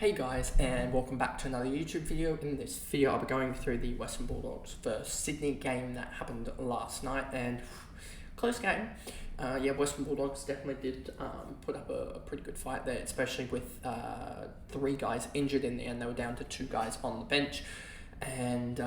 Hey guys, and welcome back to another YouTube video. In this video I'll be going through the Western Bulldogs vs Sydney game that happened last night, and close game. Western Bulldogs definitely did put up a pretty good fight there, especially with 3 guys injured in the end. They were down to 2 guys on the bench, and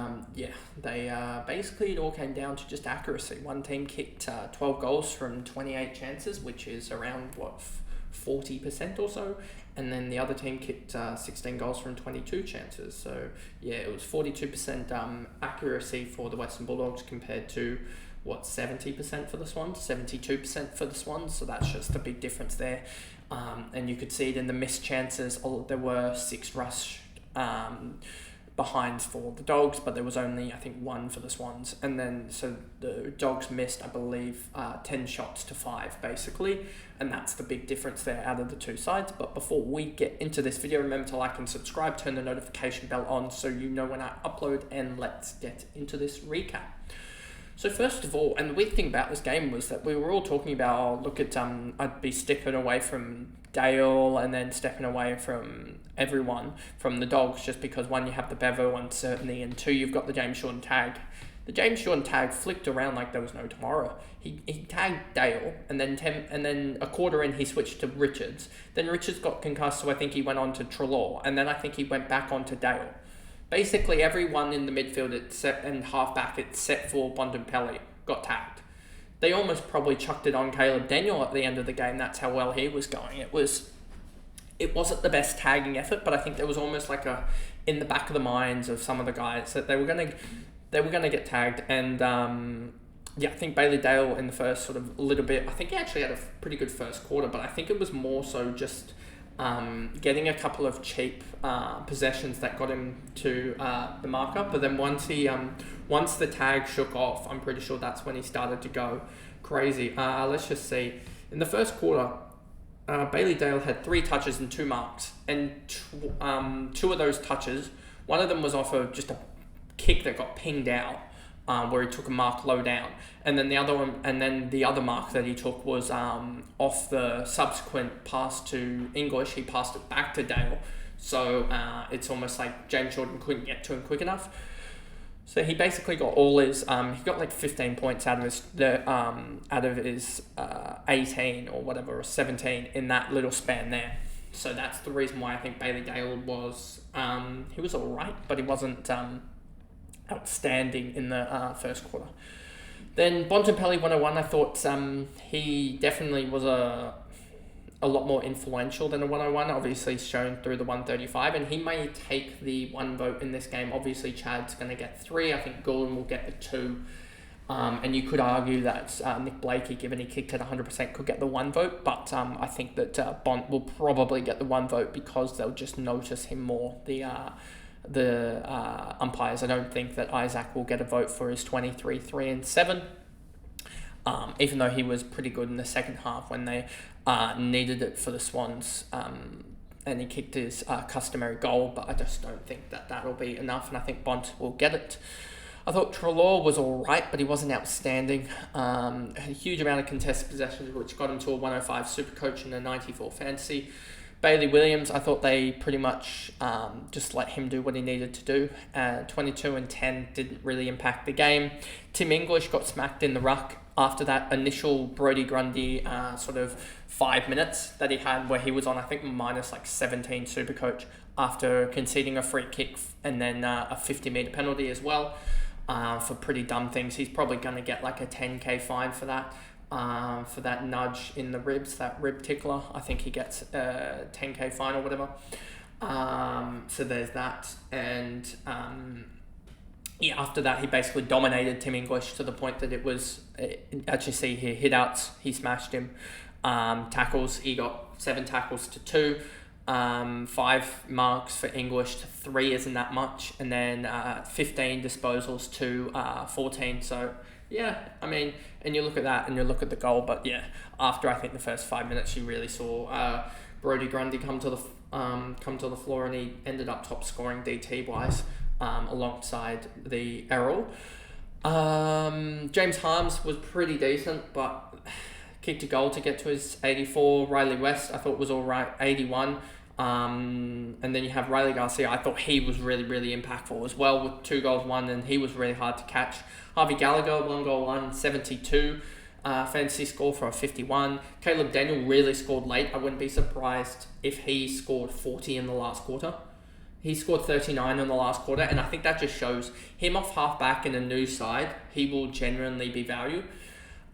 basically it all came down to just accuracy. One team kicked 12 goals from 28 chances, which is around 40% or so, and then the other team kicked 16 goals from 22 chances. So yeah, it was 42% accuracy for the Western Bulldogs compared to 70% for the Swans, 72% for the Swans. So that's just a big difference there, and you could see it in the missed chances. There were 6 rush behinds for the Dogs, but there was only, I think, 1 for the Swans. And then so the Dogs missed, I believe, 10 shots to 5 basically, and that's the big difference there out of the 2 sides. But before we get into this video, remember to like and subscribe, turn the notification bell on so you know when I upload, and let's get into this recap. So first of all, and the weird thing about this game was that we were all talking about, look at, I'd be stepping away from Dale and then stepping away from everyone from the Dogs, just because 1, you have the Bevo uncertainty, and 2, you've got the James Shorten tag. The James Shorten tag flicked around like there was no tomorrow. He tagged Dale, and then a quarter in he switched to Richards. Then Richards got concussed, so I think he went on to Treloar, and then I think he went back on to Dale. Basically, everyone in the midfield and halfback except for Bontempelli got tagged. They almost probably chucked it on Caleb Daniel at the end of the game. That's how well he was going. It wasn't the best tagging effort, but I think there was almost like in the back of the minds of some of the guys that they were gonna get tagged. And I think Bailey Dale in the first sort of little bit, I think he actually had a pretty good first quarter, but I think it was more so just getting a couple of cheap possessions that got him to the marker. But then once the tag shook off, I'm pretty sure that's when he started to go crazy. Let's just see. In the first quarter, Bailey Dale had 3 touches and 2 marks, and 2 of those touches, one of them was off of just a kick that got pinged out, where he took a mark low down, and then the other mark that he took was off the subsequent pass to English. He passed it back to Dale, so it's almost like James Shorten couldn't get to him quick enough. So he basically got all his he got like 15 points out of his 18 or whatever, or 17 in that little span there. So that's the reason why I think Bailey Dale was he was alright, but he wasn't outstanding in the first quarter. Then Bontempelli 101, I thought he definitely was a lot more influential than a 101, obviously shown through the 135, and he may take the 1 vote in this game. Obviously Chad's going to get 3, I think Gordon will get the 2, and you could argue that Nick Blakey, given he kicked at 100%, could get the 1 vote, but I think that Bont will probably get the 1 vote because they'll just notice him more, the umpires. I don't think that Isaac will get a vote for his 23, 3 and 7, even though he was pretty good in the second half when they needed it for the Swans, and he kicked his customary goal, but I just don't think that that'll be enough, and I think Bont will get it. I thought Treloar was alright, but he wasn't outstanding. Had a huge amount of contested possessions, which got him to a 105 Supercoach and a 94 Fantasy. Bailey Williams, I thought they pretty much just let him do what he needed to do. 22 and 10 didn't really impact the game. Tim English got smacked in the ruck after that initial Brodie Grundy sort of 5 minutes that he had, where he was on, I think, minus like 17 Supercoach after conceding a free kick and then a 50-metre penalty as well for pretty dumb things. He's probably going to get like a 10k fine for that nudge in the ribs, that rib tickler. I think he gets a 10k fine or whatever. So there's that. And after that, he basically dominated Tim English to the point that actually see here, hit outs, he smashed him. Tackles, he got 7 tackles to 2. 5 marks for English to 3 isn't that much. And then 15 disposals to 14. So yeah, I mean, and you look at that and you look at the goal, but yeah, after I think the first 5 minutes, you really saw Brodie Grundy come to the floor, and he ended up top scoring DT wise alongside the Errol. James Harms was pretty decent, but kicked a goal to get to his 84. Riley West, I thought was all right, 81. And then you have Riley Garcia. I thought he was really, really impactful as well with 2 goals, 1, and he was really hard to catch. Harvey Gallagher, 1 goal, 1, 72 fantasy score for a 51. Caleb Daniel really scored late. I wouldn't be surprised if he scored 40 in the last quarter. He scored 39 in the last quarter, and I think that just shows him off half-back in a new side. He will genuinely be value.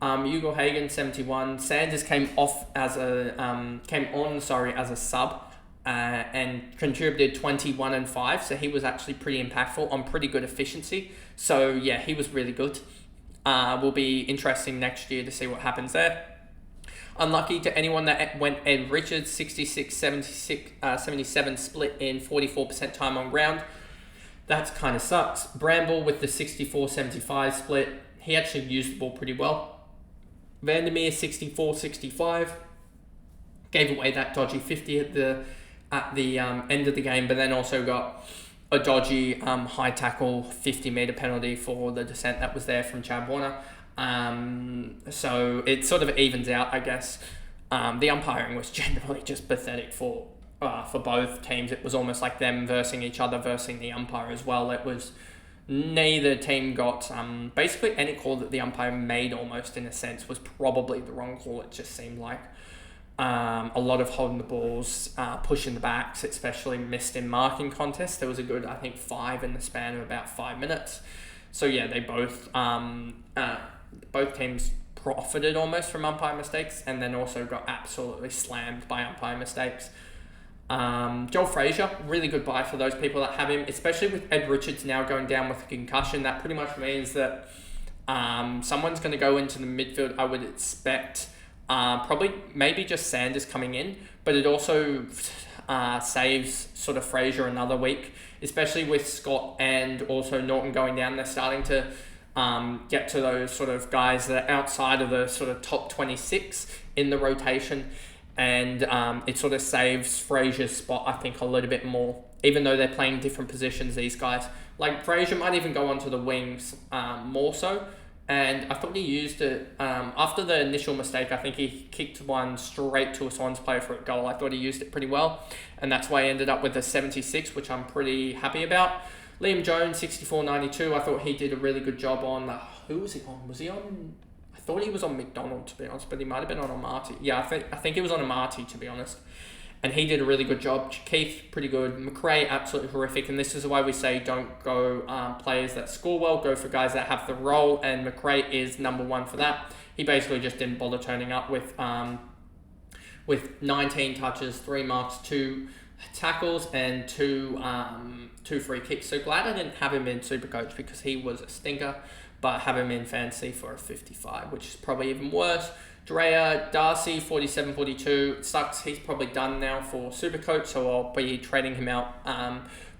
Hugo Hagen, 71. Sanders came on as a sub and contributed 21 and 5, so he was actually pretty impactful on pretty good efficiency. So yeah, he was really good. Will be interesting next year to see what happens there. Unlucky to anyone that went Ed Richards, 77 split in 44% time on ground. That kind of sucks. Bramble with the 64-75 split. He actually used the ball pretty well. Vandermeer, 64-65. Gave away that dodgy 50 at the end of the game, but then also got a dodgy high tackle 50-meter penalty for the descent that was there from Chad Warner. So it sort of evens out, I guess. The umpiring was generally just pathetic for both teams. It was almost like them versing each other, versing the umpire as well. It was neither team got basically any call that the umpire made, almost in a sense, was probably the wrong call. It just seemed like a lot of holding the balls, pushing the backs, especially missed in marking contests. There was a good, I think, 5 in the span of about 5 minutes. So yeah, they both teams profited almost from umpire mistakes, and then also got absolutely slammed by umpire mistakes. Joel Frazier, really good buy for those people that have him, especially with Ed Richards now going down with a concussion. That pretty much means that someone's going to go into the midfield, I would expect. Probably maybe just Sanders coming in, but it also saves sort of Frazier another week, especially with Scott and also Norton going down. They're starting to get to those sort of guys that are outside of the sort of top 26 in the rotation, and it sort of saves Frazier's spot, I think, a little bit more, even though they're playing different positions, these guys. Like Frazier might even go onto the wings more so. And I thought he used it after the initial mistake. I think he kicked one straight to a Swans player for a goal. I thought he used it pretty well, and that's why he ended up with a 76, which I'm pretty happy about. Liam Jones, 64-92. I thought he did a really good job on. Who was he on? Was he on? I thought he was on McDonald, to be honest, but he might have been on Amati. Yeah, I think he was on Amati, to be honest. And he did a really good job. Keith, pretty good. McRae, absolutely horrific. And this is why we say don't go players that score well. Go for guys that have the role. And McRae is number 1 for that. He basically just didn't bother turning up with 19 touches, 3 marks, 2 tackles, and 2 free kicks. So glad I didn't have him in Supercoach because he was a stinker. But have him in fantasy for a 55, which is probably even worse. Drea, Darcy, 47-42. Sucks. He's probably done now for Supercoach, so I'll be trading him out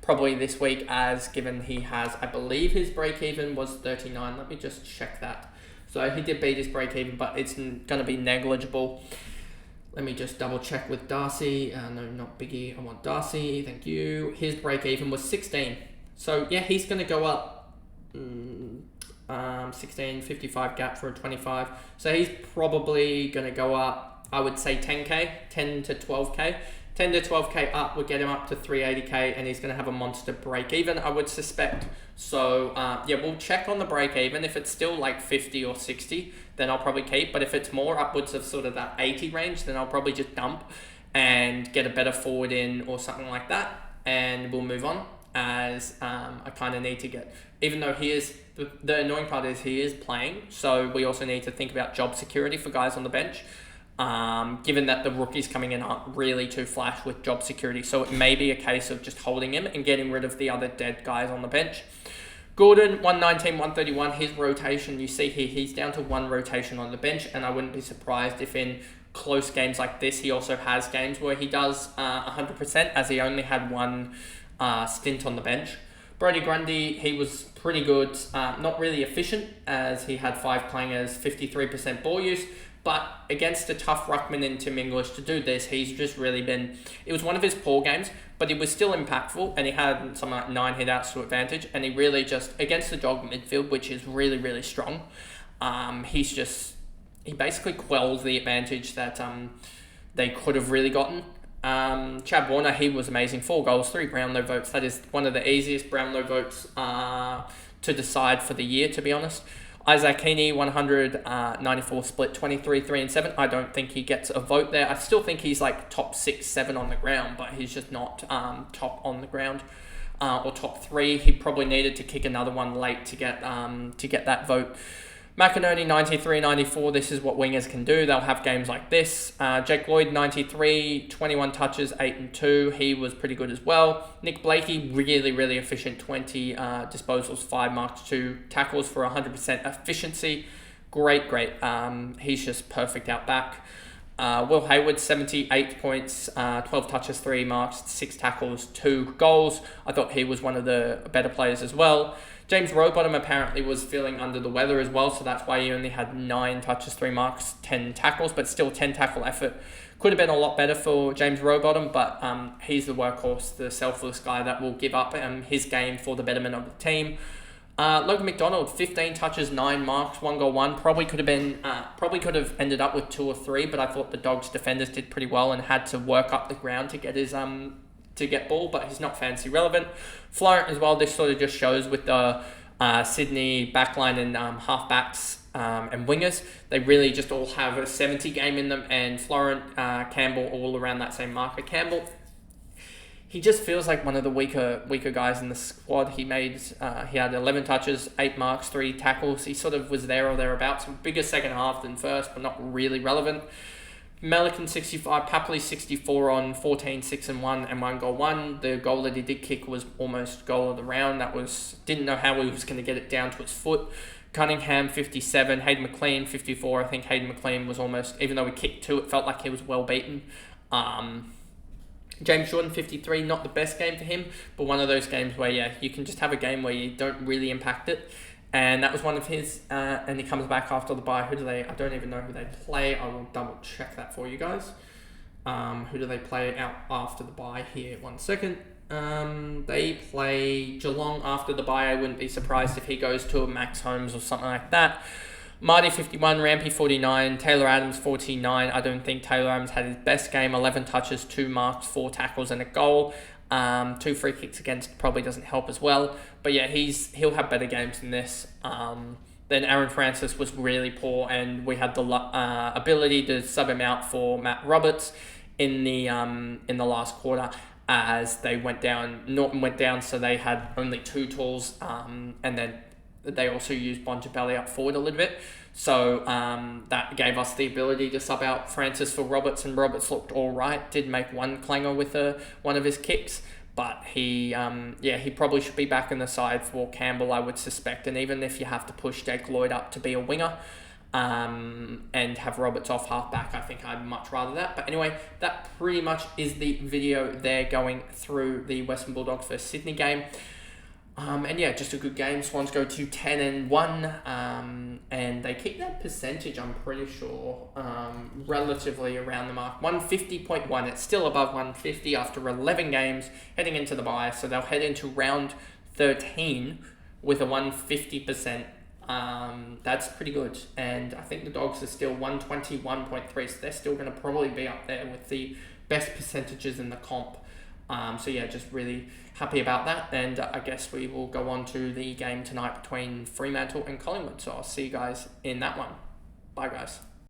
probably this week, as given he has, I believe his break-even was 39. Let me just check that. So he did beat his break-even, but it's going to be negligible. Let me just double-check with Darcy. No, not Biggie. I want Darcy. Thank you. His break-even was 16. So, yeah, he's going to go up 16, 55 gap for a 25. So he's probably going to go up, I would say 10k, 10 to 12k. 10 to 12k up would get him up to 380k, and he's going to have a monster break even, I would suspect. So yeah, we'll check on the break even. If it's still like 50 or 60, then I'll probably keep. But if it's more upwards of sort of that 80 range, then I'll probably just dump and get a better forward in or something like that, and we'll move on, as I kind of need to get, even though he is, the annoying part is he is playing, so we also need to think about job security for guys on the bench, given that the rookies coming in aren't really too flash with job security. So it may be a case of just holding him and getting rid of the other dead guys on the bench. Gordon, 119, 131, his rotation, you see here, he's down to 1 rotation on the bench, and I wouldn't be surprised if in close games like this, he also has games where he does 100%, as he only had 1 stint on the bench. Brody Grundy, he was pretty good, not really efficient, as he had 5 playing as 53% ball use, but against a tough ruckman in Tim English to do this, he's just really been, it was one of his poor games, but it was still impactful, and he had something like 9 hit-outs to advantage, and he really just, against the dog midfield, which is really, really strong, he basically quelled the advantage that they could have really gotten. Chad Warner, he was amazing. 4 goals, 3 Brownlow votes. That is one of the easiest Brownlow votes to decide for the year, to be honest. Isaac Heaney, 194 split, 23, 3 and 7. I don't think he gets a vote there. I still think he's like top 6, 7 on the ground, but he's just not top on the ground or top 3. He probably needed to kick another one late to get that vote. McInerney, 93, 94. This is what wingers can do. They'll have games like this. Jake Lloyd, 93, 21 touches, 8 and 2. He was pretty good as well. Nick Blakey, really, really efficient. 20 disposals, 5 marks, 2 tackles for 100% efficiency. Great. He's just perfect out back. Will Hayward, 78 points, 12 touches, 3 marks, 6 tackles, 2 goals. I thought he was one of the better players as well. James Rowbottom apparently was feeling under the weather as well, so that's why he only had 9 touches, 3 marks, 10 tackles, but still 10 tackle effort. Could have been a lot better for James Rowbottom, but he's the workhorse, the selfless guy that will give up his game for the betterment of the team. Logan McDonald, 15 touches, 9 marks, 1 goal, 1. Probably could have ended up with 2 or 3, but I thought the Dogs defenders did pretty well and had to work up the ground to get his to get ball, but he's not fancy relevant. Florent as well, this sort of just shows with the Sydney backline and halfbacks and wingers, they really just all have a 70 game in them, and Florent, Campbell, all around that same marker. Campbell, he just feels like one of the weaker guys in the squad. He had 11 touches, 8 marks, 3 tackles. He sort of was there or thereabouts. Bigger second half than first, but not really relevant. Melican, 65, Papley, 64 on 14, 6 and 1 and 1 goal, 1. The goal that he did kick was almost goal of the round. Didn't know how he was going to get it down to his foot. Cunningham, 57. Hayden McLean, 54. I think Hayden McLean was almost, even though he kicked 2, it felt like he was well beaten. James Jordan, 53. Not the best game for him, but one of those games where, you can just have a game where you don't really impact it. And that was one of his, and he comes back after the bye. I don't even know who they play. I will double check that for you guys. Who do they play out after the bye here? 1 second. They play Geelong after the bye. I wouldn't be surprised if he goes to a Max Holmes or something like that. Marty, 51, Rampy, 49, Taylor Adams, 49. I don't think Taylor Adams had his best game. 11 touches, 2 marks, 4 tackles and a goal. 2 free kicks against probably doesn't help as well. But he'll have better games than this. Then Aaron Francis was really poor, and we had the ability to sub him out for Matt Roberts in the last quarter as they went down. Norton went down, so they had only 2 tools, and then they also used Bontempelli up forward a little bit. So that gave us the ability to sub out Francis for Roberts, and Roberts looked all right. Did make 1 clanger with one of his kicks, but he probably should be back in the side for Campbell, I would suspect. And even if you have to push Jake Lloyd up to be a winger and have Roberts off halfback, I think I'd much rather that. But anyway, that pretty much is the video there going through the Western Bulldogs versus Sydney game. And just a good game. Swans go to 10 and 1, and they keep that percentage, I'm pretty sure, relatively around the mark. 150.1. It's still above 150 after 11 games heading into the bye, so they'll head into round 13 with a 150%. That's pretty good, and I think the Dogs are still 121.3, so they're still going to probably be up there with the best percentages in the comp. Just really happy about that, and I guess we will go on to the game tonight between Fremantle and Collingwood, so I'll see you guys in that one. Bye guys.